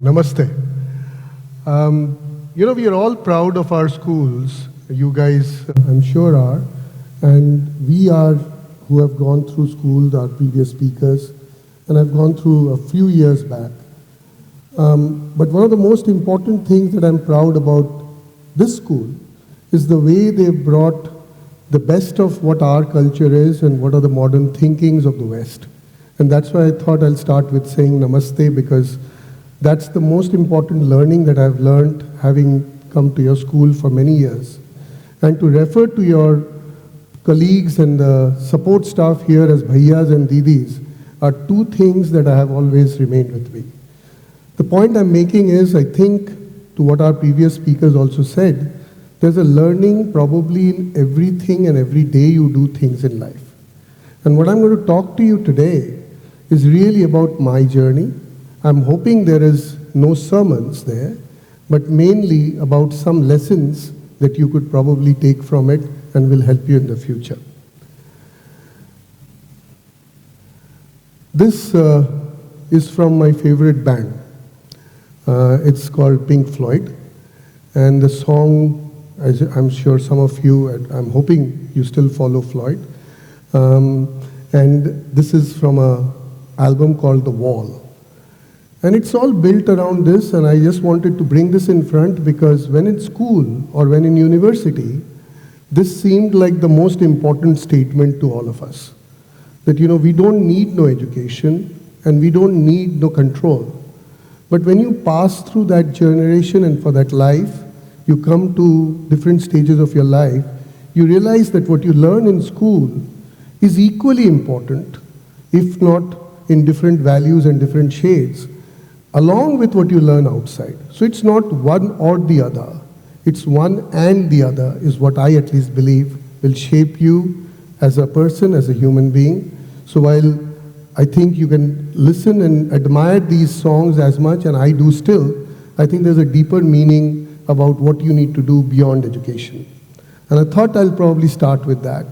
Namaste. We are all proud of our schools. You guys, I'm sure, are. And we are, who have gone through school, our previous speakers, and I've gone through a few years back. But one of the most important things that I'm proud about this school is the way they've brought the best of what our culture is and what are the modern thinkings of the West. And that's why I thought I'll start with saying Namaste, because that's the most important learning that I've learned having come to your school for many years. And to refer to your colleagues and the support staff here as bhaiyas and didis are two things that I have always remained with me. The point I'm making is, I think, to what our previous speakers also said, there's a learning probably in everything and every day you do things in life. And what I'm going to talk to you today is really about my journey. I'm hoping there is no sermons there, but mainly about some lessons that you could probably take from it and will help you in the future. This is from my favorite band. It's called Pink Floyd. And the song, as I'm sure some of you, I'm hoping you still follow Floyd. And this is from an album called The Wall. And it's all built around this, and I just wanted to bring this in front because when in school or when in university, this seemed like the most important statement to all of us. That, we don't need no education and we don't need no control. But when you pass through that generation and for that life, you come to different stages of your life, you realize that what you learn in school is equally important, if not in different values and different shades, along with what you learn outside. So it's not one or the other. It's one and the other is what I at least believe will shape you as a person, as a human being. So while I think you can listen and admire these songs as much, and I do still, I think there's a deeper meaning about what you need to do beyond education. And I thought I'll probably start with that.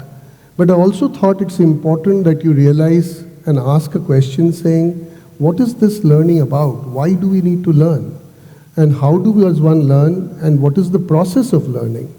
But I also thought it's important that you realize and ask a question saying, what is this learning about? Why do we need to learn? And how do we as one learn? And what is the process of learning?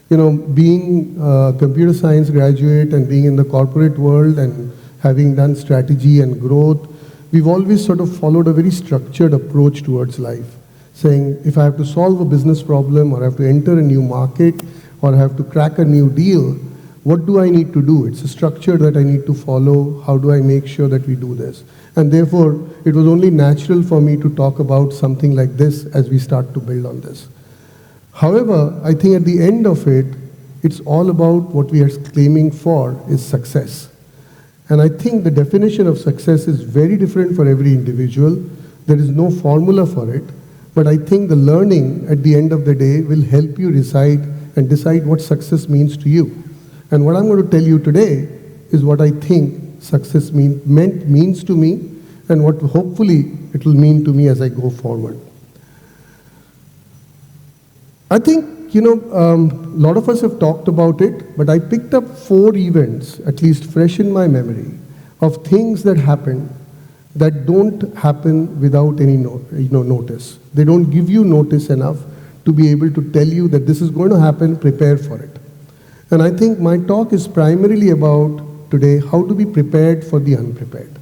Being a computer science graduate and being in the corporate world and having done strategy and growth, we've always sort of followed a very structured approach towards life. Saying, if I have to solve a business problem or I have to enter a new market or I have to crack a new deal, what do I need to do? It's a structure that I need to follow. How do I make sure that we do this? And therefore, it was only natural for me to talk about something like this as we start to build on this. However, I think at the end of it, it's all about what we are claiming for is success. And I think the definition of success is very different for every individual. There is no formula for it. But I think the learning at the end of the day will help you decide what success means to you. And what I'm going to tell you today is what I think success means to me and what hopefully it will mean to me as I go forward. I think, a lot of us have talked about it, but I picked up 4 events, at least fresh in my memory, of things that happened that don't happen without any notice. They don't give you notice enough to be able to tell you that this is going to happen, prepare for it. And I think my talk is primarily about today how to be prepared for the unprepared.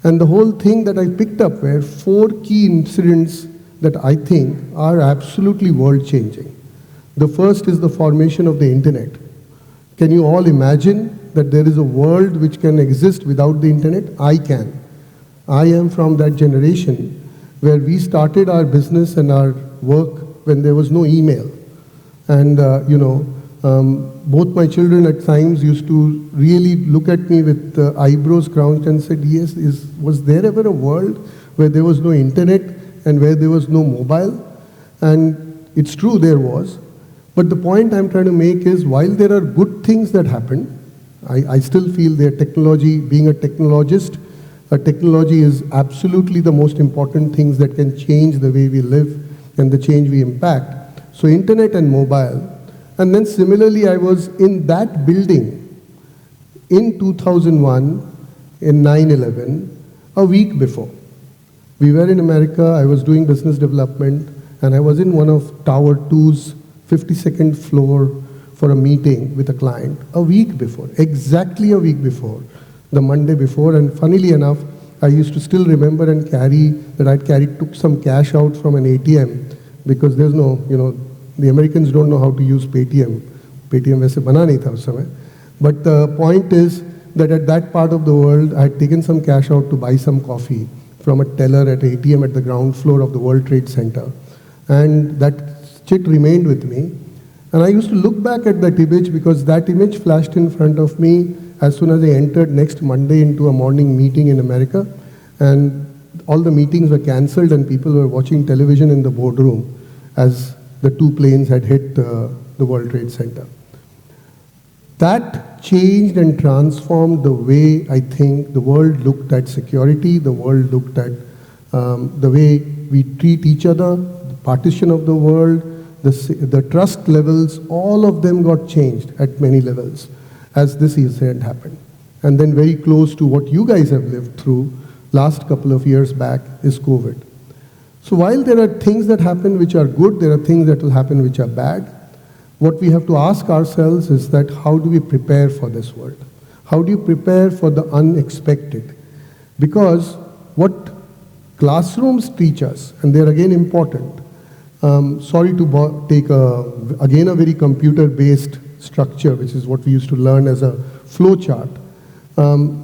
And the whole thing that I picked up were 4 key incidents that I think are absolutely world-changing. The first is the formation of the internet. Can you all imagine that there is a world which can exist without the internet? I can. I am from that generation where we started our business and our work when there was no email. And, both my children at times used to really look at me with eyebrows crouched and said, yes, was there ever a world where there was no internet and where there was no mobile? And it's true, there was. But the point I'm trying to make is, while there are good things that happen, I still feel their technology, being a technologist, technology is absolutely the most important things that can change the way we live and the change we impact. So internet and mobile. And then similarly, I was in that building in 2001, in 9/11, a week before. We were in America, I was doing business development, and I was in one of Tower 2's 52nd floor for a meeting with a client a week before, exactly a week before, the Monday before. And funnily enough, I used to still remember and took some cash out from an ATM, because there's no, the Americans don't know how to use Paytm. Paytm वैसे बना नहीं था उस समय. But the point is that at that part of the world, I had taken some cash out to buy some coffee from a teller at ATM at the ground floor of the World Trade Center. And that chit remained with me. And I used to look back at that image, because that image flashed in front of me as soon as I entered next Monday into a morning meeting in America. And all the meetings were cancelled and people were watching television in the boardroom as the two planes had hit the World Trade Center. That changed and transformed the way I think the world looked at security, the world looked at the way we treat each other, the partition of the world, the trust levels, all of them got changed at many levels as this incident happened. And then very close to what you guys have lived through last couple of years back is COVID. So while there are things that happen which are good, there are things that will happen which are bad. What we have to ask ourselves is that how do we prepare for this world? How do you prepare for the unexpected? Because what classrooms teach us, and they're again important, sorry to take again a very computer-based structure, which is what we used to learn as a flow chart,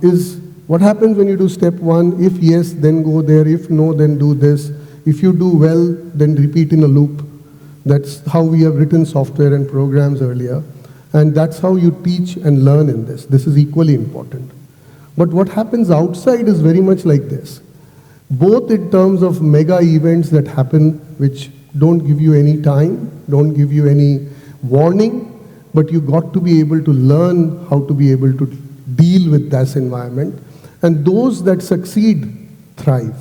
is what happens when you do step one. If yes, then go there. If no, then do this. If you do well, then repeat in a loop. That's how we have written software and programs earlier. And that's how you teach and learn in this. This is equally important. But what happens outside is very much like this. Both in terms of mega events that happen, which don't give you any time, don't give you any warning, but you got to be able to learn how to be able to deal with this environment. And those that succeed thrive.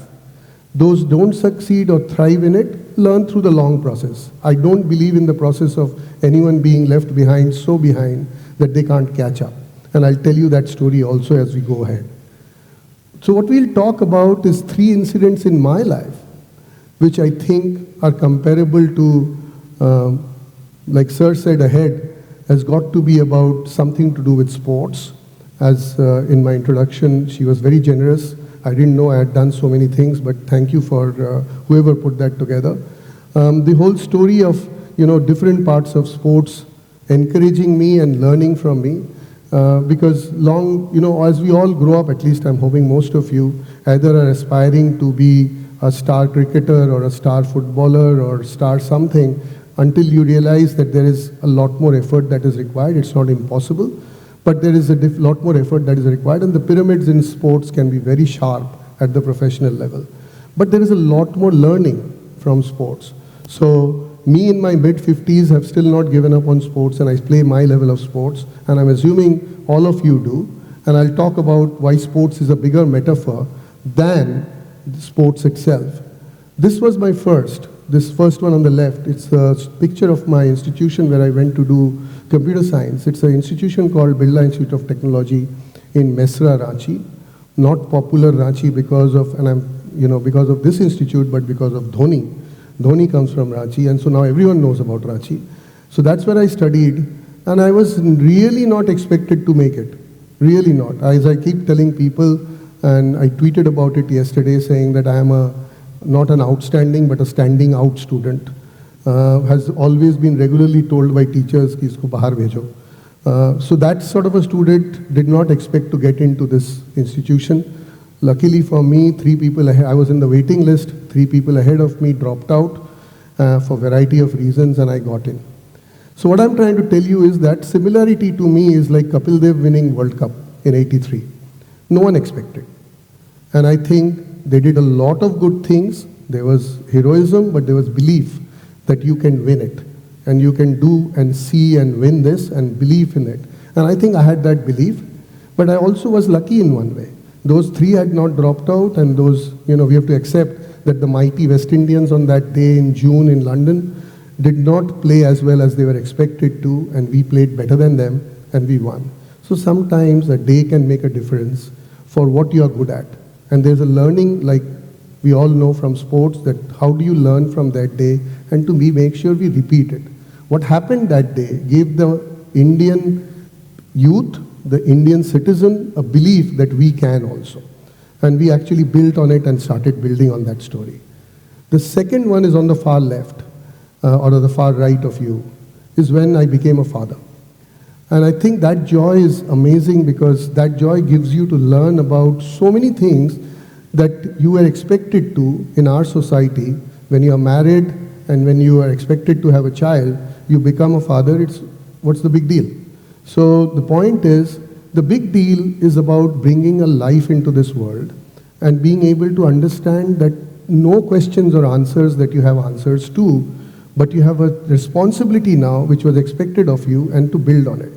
Those don't succeed or thrive in it learn through the long process. I don't believe in the process of anyone being left behind, so behind that they can't catch up. And I'll tell you that story also as we go ahead. So what we'll talk about is 3 incidents in my life, which I think are comparable to, like Sir said ahead, has got to be about something to do with sports. As in my introduction, she was very generous. I didn't know I had done so many things, but thank you for whoever put that together. The whole story of, different parts of sports encouraging me and learning from me, because as we all grow up, at least I'm hoping most of you, either are aspiring to be a star cricketer or a star footballer or star something, until you realize that there is a lot more effort that is required. It's not impossible, but there is a lot more effort that is required, and the pyramids in sports can be very sharp at the professional level. But there is a lot more learning from sports. So me in my mid-50s have still not given up on sports, and I play my level of sports, and I'm assuming all of you do. And I'll talk about why sports is a bigger metaphor than sports itself. This was my this first one on the left. It's a picture of my institution where I went to do computer science. It's an institution called Birla Institute of Technology in Mesra, Ranchi. Not popular Ranchi because of this institute, but because of Dhoni. Dhoni comes from Ranchi, and so now everyone knows about Ranchi. So that's where I studied, and I was really not expected to make it. Really not. As I keep telling people, and I tweeted about it yesterday saying that I am not an outstanding, but a standing out student. Has always been regularly told by teachers कि इसको बाहर भेजो. So that sort of a student did not expect to get into this institution. Luckily for me, 3 people ahead, I was in the waiting list, 3 people ahead of me dropped out for a variety of reasons, and I got in. So what I'm trying to tell you is that similarity to me is like Kapil Dev winning World Cup in '83. No one expected. And I think they did a lot of good things. There was heroism, but there was belief that you can win it. And you can do and see and win this and believe in it. And I think I had that belief. But I also was lucky in one way. Those 3 had not dropped out, and those, we have to accept that the mighty West Indians on that day in June in London did not play as well as they were expected to, and we played better than them, and we won. So sometimes a day can make a difference for what you are good at. And there's a learning, like we all know from sports, that how do you learn from that day, and to make sure we repeat it. What happened that day gave the Indian youth, the Indian citizen, a belief that we can also. And we actually built on it and started building on that story. The second one is on the far left, or the far right of you, is when I became a father. And I think that joy is amazing, because that joy gives you to learn about so many things that you are expected to in our society. When you are married and when you are expected to have a child, you become a father. What's the big deal? So the point is, the big deal is about bringing a life into this world and being able to understand that no questions or answers that you have answers to, but you have a responsibility now which was expected of you, and to build on it.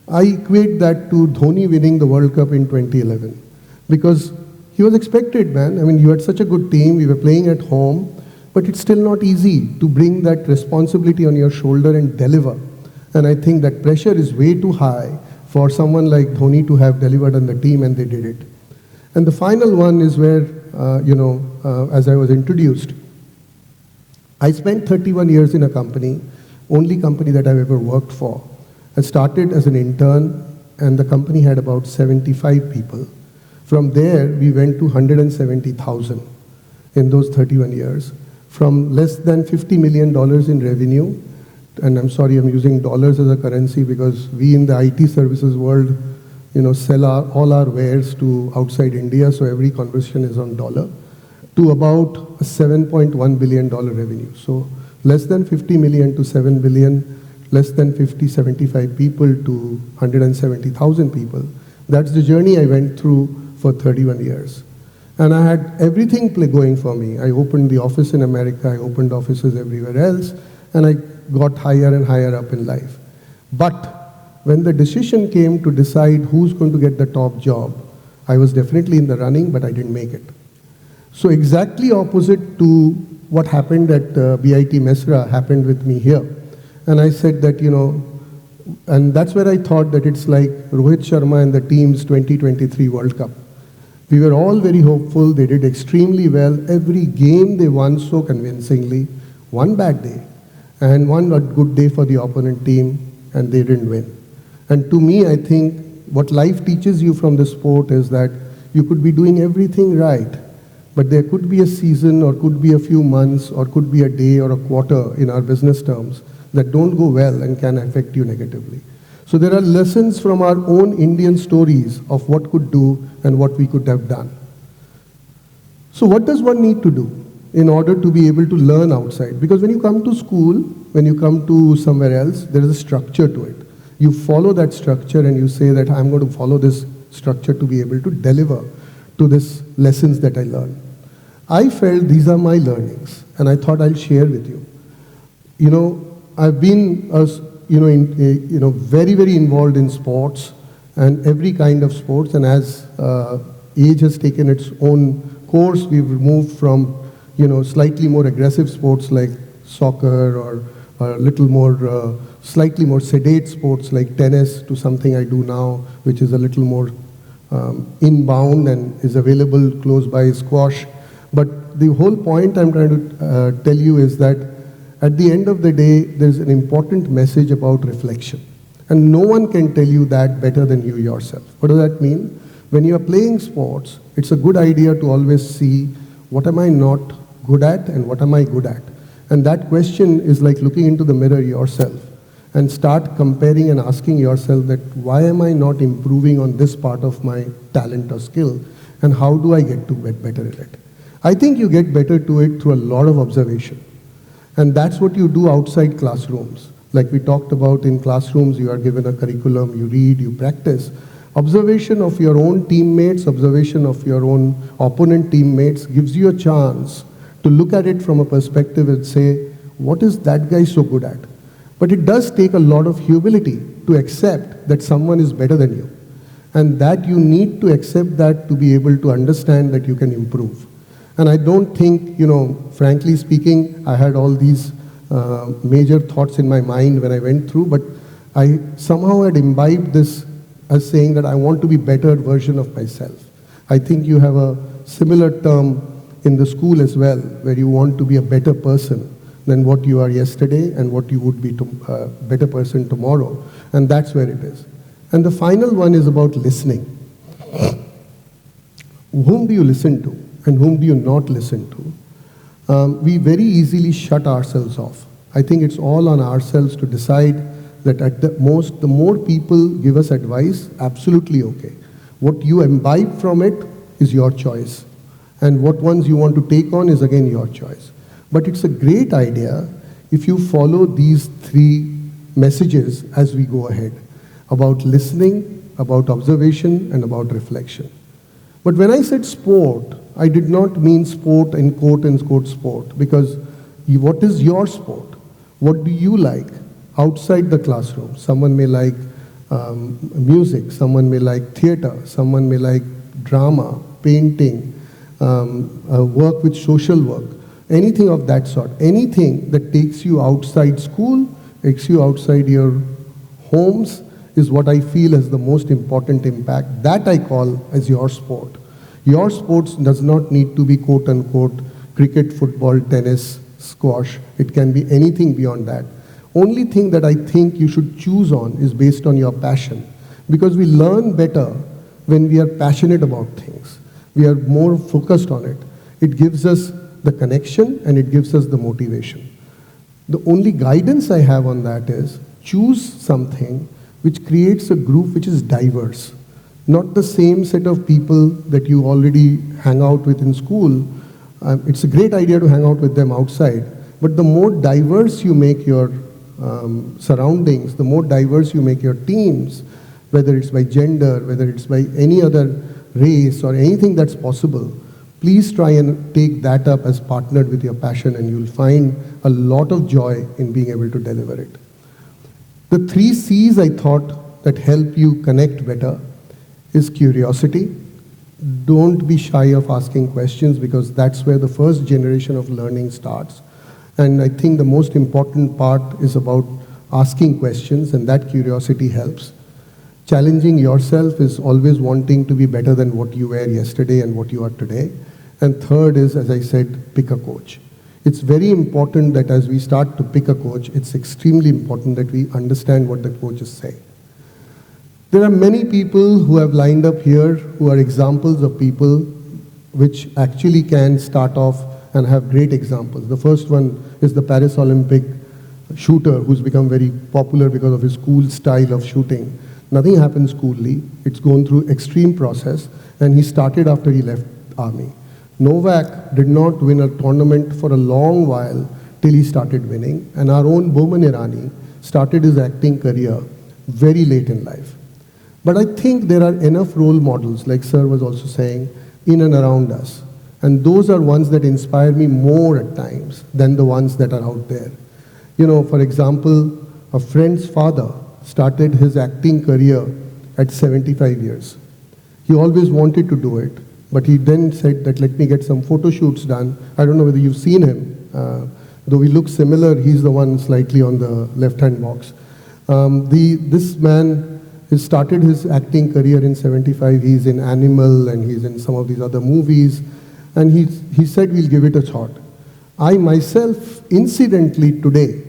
I equate that to Dhoni winning the World Cup in 2011, because he was expected, man. I mean, you had such a good team, we were playing at home, but it's still not easy to bring that responsibility on your shoulder and deliver. And I think that pressure is way too high for someone like Dhoni to have delivered on the team, and they did it. And the final one is where, as I was introduced, I spent 31 years in a company, only company that I've ever worked for. I started as an intern, and the company had about 75 people. From there, we went to 170,000 in those 31 years. From less than $50 million in revenue, and I'm sorry, I'm using dollars as a currency because we in the IT services world, sell all our wares to outside India, so every conversion is on dollar, to about a $7.1 billion revenue. So less than 50 million to 7 billion, less than 50, 75 people to 170,000 people. That's the journey I went through for 31 years. And I had everything going for me. I opened the office in America, I opened offices everywhere else, and I got higher and higher up in life. But when the decision came to decide who's going to get the top job, I was definitely in the running, but I didn't make it. So exactly opposite to what happened at BIT Mesra happened with me here. And I said that, and that's where I thought that it's like Rohit Sharma and the team's 2023 World Cup. We were all very hopeful. They did extremely well. Every game they won so convincingly. One bad day and one good day for the opponent team, and they didn't win. And to me, I think what life teaches you from the sport is that you could be doing everything right, but there could be a season or could be a few months or could be a day or a quarter in our business terms that don't go well and can affect you negatively. So there are lessons from our own Indian stories of what could do and what we could have done. So what does one need to do in order to be able to learn outside? Because when you come to school, when you come to somewhere else, there is a structure to it. You follow that structure and you say that I'm going to follow this structure to be able to deliver to these lessons that I learned. I felt these are my learnings, and I thought I'll share with you. I've been very, very involved in sports and every kind of sports, and as age has taken its own course, we've moved from slightly more aggressive sports like soccer or a little more slightly more sedate sports like tennis to something I do now, which is a little more inbound and is available close by, squash. But the whole point I'm trying to tell you is that at the end of the day, there's an important message about reflection. And no one can tell you that better than you yourself. What does that mean? When you are playing sports, it's a good idea to always see what am I not good at and what am I good at. And that question is like looking into the mirror yourself and start comparing and asking yourself that why am I not improving on this part of my talent or skill, and how do I get to get better at it? I think you get better to it through a lot of observation. And that's what you do outside classrooms. Like we talked about, in classrooms, you are given a curriculum, you read, you practice. Observation of your own teammates, observation of your own opponent teammates gives you a chance to look at it from a perspective and say, what is that guy so good at? But it does take a lot of humility to accept that someone is better than you. And that you need to accept that to be able to understand that you can improve. And I don't think, frankly speaking, I had all these major thoughts in my mind when I went through, but I somehow had imbibed this as saying that I want to be a better version of myself. I think you have a similar term in the school as well, where you want to be a better person than what you are yesterday and what you would be a better person tomorrow. And that's where it is. And the final one is about listening. Whom do you listen to and whom do you not listen to? We very easily shut ourselves off. I think it's all on ourselves to decide that at the most, the more people give us advice, absolutely okay. What you imbibe from it is your choice. And what ones you want to take on is again your choice. But it's a great idea if you follow these three messages as we go ahead, about listening, about observation, and about reflection. But when I said sport, I did not mean sport in quote and quote sport, because what is your sport? What do you like outside the classroom? Someone may like music, someone may like theater, someone may like drama, painting, work with social work, anything of that sort. Anything that takes you outside school, takes you outside your homes, is what I feel is the most important impact. That I call as your sport. Your sports does not need to be quote unquote cricket, football, tennis, squash. It can be anything beyond that. Only thing that I think you should choose on is based on your passion, because we learn better when we are passionate about things. We are more focused on it. It gives us the connection and it gives us the motivation. The only guidance I have on that is choose something which creates a group which is diverse. Not the same set of people that you already hang out with in school. It's a great idea to hang out with them outside, but the more diverse you make your surroundings, the more diverse you make your teams, whether it's by gender, whether it's by any other race or anything that's possible, please try and take that up as partnered with your passion, and you'll find a lot of joy in being able to deliver it. The 3 C's I thought that help you connect better is curiosity. Don't be shy of asking questions, because that's where the first generation of learning starts. And I think the most important part is about asking questions, and that curiosity helps. Challenging yourself is always wanting to be better than what you were yesterday and what you are today. And third is, as I said, pick a coach. It's very important that as we start to pick a coach, it's extremely important that we understand what the coach is saying. There are many people who have lined up here who are examples of people which actually can start off and have great examples. The first one is the Paris Olympic shooter who's become very popular because of his cool style of shooting. Nothing happens coolly. It's gone through extreme process, and he started after he left army. Novak did not win a tournament for a long while till he started winning, and our own Boman Irani started his acting career very late in life. But I think there are enough role models, like Sir was also saying, in and around us. And those are ones that inspire me more at times than the ones that are out there. You know, for example, a friend's father started his acting career at 75 years. He always wanted to do it, but he then said that let me get some photo shoots done. I don't know whether you've seen him. Though we look similar, he's the one slightly on the left-hand box. This man has started his acting career in 75. He's in Animal and he's in some of these other movies. And he said, we'll give it a shot. I myself, incidentally today,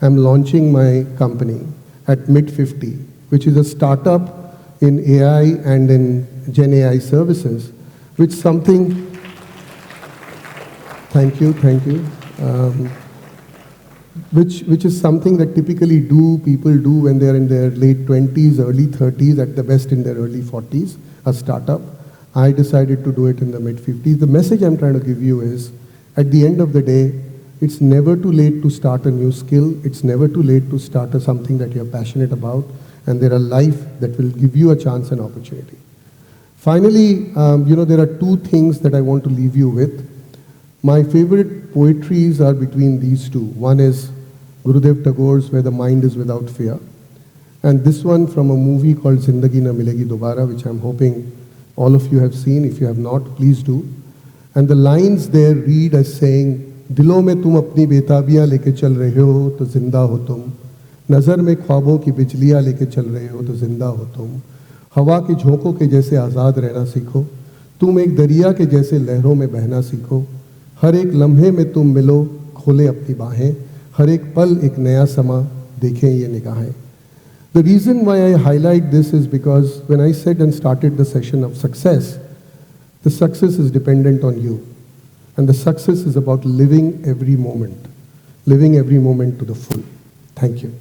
am launching my company at mid-50, which is a startup in AI and in Gen AI services, which something, thank you, which is something that typically people do when they're in their late 20s, early 30s, at the best in their early 40s, a startup. I decided to do it in the mid-50s. The message I'm trying to give you is, at the end of the day, it's never too late to start a new skill. It's never too late to start something that you're passionate about, and there are life that will give you a chance and opportunity. Finally, there are 2 things that I want to leave you with. My favorite poetries are between these 2. One is Gurudev Tagore's Where the Mind is Without Fear, and this one from a movie called Zindagi Na Milegi Dobara, which I'm hoping all of you have seen. If you have not, please do. And the lines there read as saying, दिलों में तुम अपनी बेताबियां लेके चल रहे हो तो जिंदा हो तुम, नज़र में ख्वाबों की बिजलियां लेके चल रहे हो तो जिंदा हो तुम, हवा के झोंकों के जैसे आज़ाद रहना सीखो, तुम एक दरिया के जैसे लहरों में बहना सीखो, हर एक लम्हे में तुम मिलो, खोले अपनी बाहें, हर एक पल एक नया समा, देखें ये निगाहें. The reason why I highlight this is because when I said and started the session of success, the success is dependent on you. And the success is about living every moment to the full. Thank you.